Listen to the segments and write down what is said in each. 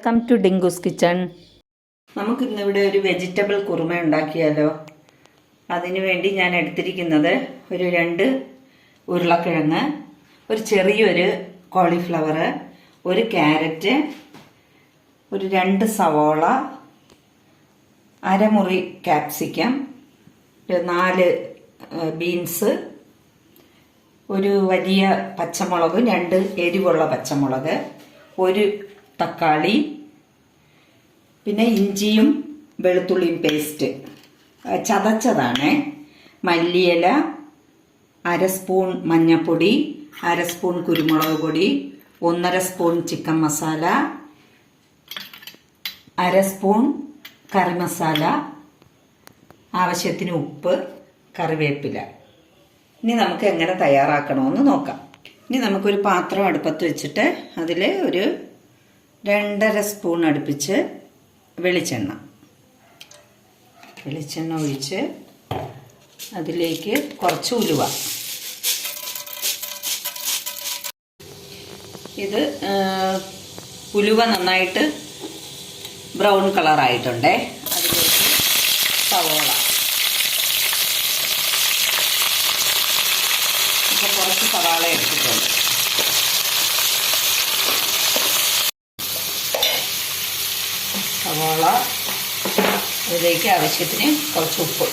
Welcome to ഡിങ്കൂസ് kitchen. നമുക്കിന്നിവിടെ ഒരു വെജിറ്റബിൾ കുറുമ ഉണ്ടാക്കിയാലോ. അതിനു വേണ്ടി ഞാൻ എടുത്തിരിക്കുന്നത് ഒരു 2 ഉരുളക്കിഴങ്ങ്, ഒരു ചെറിയൊരു കോളിഫ്ലവർ, ഒരു ക്യാരറ്റ്, ഒരു 2 സവോള, അരമുറി ക്യാപ്സിക്കം, 4 ബീൻസ്, ഒരു വലിയ പച്ചമുളക്, 2 എരിവുള്ള പച്ചമുളക്, ഒരു തക്കാളി, പിന്നെ ഇഞ്ചിയും വെളുത്തുള്ളിയും പേസ്റ്റ് ചതച്ചതാണ്, മല്ലിയില, 1/2 സ്പൂൺ മഞ്ഞൾപ്പൊടി, 1/2 സ്പൂൺ കുരുമുളക് പൊടി, 1/2 സ്പൂൺ ചിക്കൻ മസാല, 1/2 സ്പൂൺ കറി മസാല, ആവശ്യത്തിന് ഉപ്പ്, കറിവേപ്പില. ഇനി നമുക്ക് എങ്ങനെ തയ്യാറാക്കണമെന്ന് നോക്കാം. ഇനി നമുക്കൊരു പാത്രം അടുപ്പത്ത് വെച്ചിട്ട് അതിൽ ഒരു 2.5 സ്പൂൺ അടുപ്പിച്ച് വെളിച്ചെണ്ണ ഒഴിച്ച് അതിലേക്ക് കുറച്ച് ഉലുവ. ഇത് ഉലുവ നന്നായിട്ട് ബ്രൗൺ കളറായിട്ടുണ്ടേ. അതിലേക്ക് സവോള, ഇപ്പോൾ കുറച്ച് സവാള എടുത്തിട്ടുണ്ട്. സവാള, അതിലേക്ക് ആവശ്യത്തിന് കുറച്ച് ഉപ്പ്,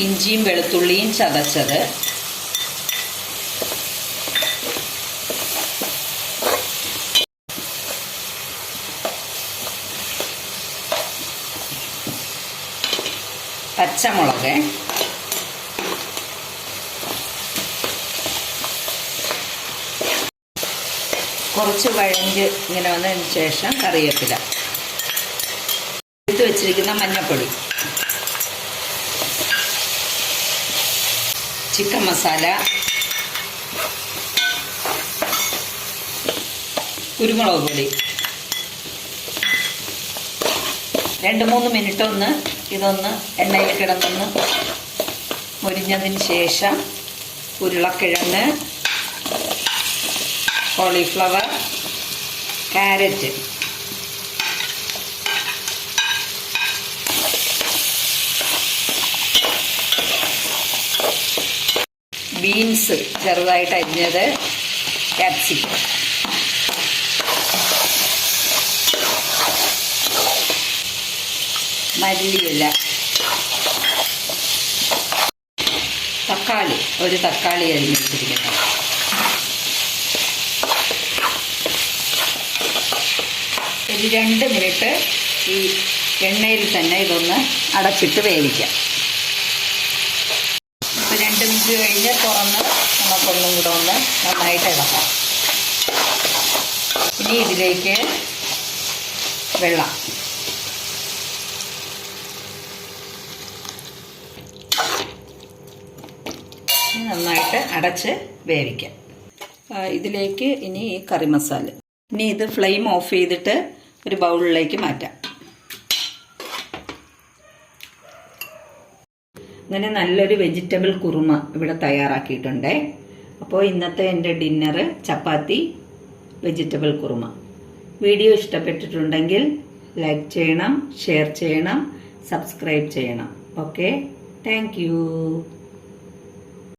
ഇഞ്ചിയും വെളുത്തുള്ളിയും ചതച്ചത്, പച്ചമുളക്, കുറച്ച് വഴഞ്ഞ് ഇങ്ങനെ വന്നതിന് ശേഷം കറിവേപ്പില, എടുത്ത് വെച്ചിരിക്കുന്ന മഞ്ഞൾപ്പൊടി, ചിക്കൻ മസാല, കുരുമുളക് പൊടി. 2-3 മിനിറ്റ് ഇതൊന്ന് എണ്ണയിൽ കിടന്നൊന്ന് മൊരിഞ്ഞതിന് ശേഷം ഉരുളക്കിഴങ്ങ്, കോളിഫ്ലവർ, ക്യാരറ്റ്, ബീൻസ് ചെറുതായിട്ട് അരിഞ്ഞത്, ക്യാപ്സിക്കം, മല്ലിയില, തക്കാളി, ഒരു തക്കാളി അരിഞ്ഞ് വെച്ചിരിക്കുന്നത്. ഒരു 2 മിനിറ്റ് ഈ എണ്ണയിൽ തന്നെ ഇതൊന്ന് അടച്ചിട്ട് വേവിക്കാം. ഇപ്പോൾ 2 മിനിറ്റ് കഴിഞ്ഞ് തുറന്ന് നമുക്കൊന്നും കൂടെ ഒന്ന് നന്നായിട്ട് ഇളക്കാം. ഇനി ഇതിലേക്ക് വെള്ളം, നന്നായിട്ട് അടച്ച് വേവിക്കാം. ഇതിലേക്ക് ഇനി ഈ കറി മസാല. ഇനി ഇത് ഫ്ലെയിം ഓഫ് ചെയ്തിട്ട് ഒരു ബൗളിലേക്ക് മാറ്റാം. അങ്ങനെ നല്ലൊരു വെജിറ്റബിൾ കുറുമ ഇവിടെ തയ്യാറാക്കിയിട്ടുണ്ട്. അപ്പോൾ ഇന്നത്തെ എൻ്റെ ഡിന്നർ ചപ്പാത്തി, വെജിറ്റബിൾ കുറുമ. വീഡിയോ ഇഷ്ടപ്പെട്ടിട്ടുണ്ടെങ്കിൽ ലൈക്ക് ചെയ്യണം, ഷെയർ ചെയ്യണം, സബ്സ്ക്രൈബ് ചെയ്യണം. Okay, thank you.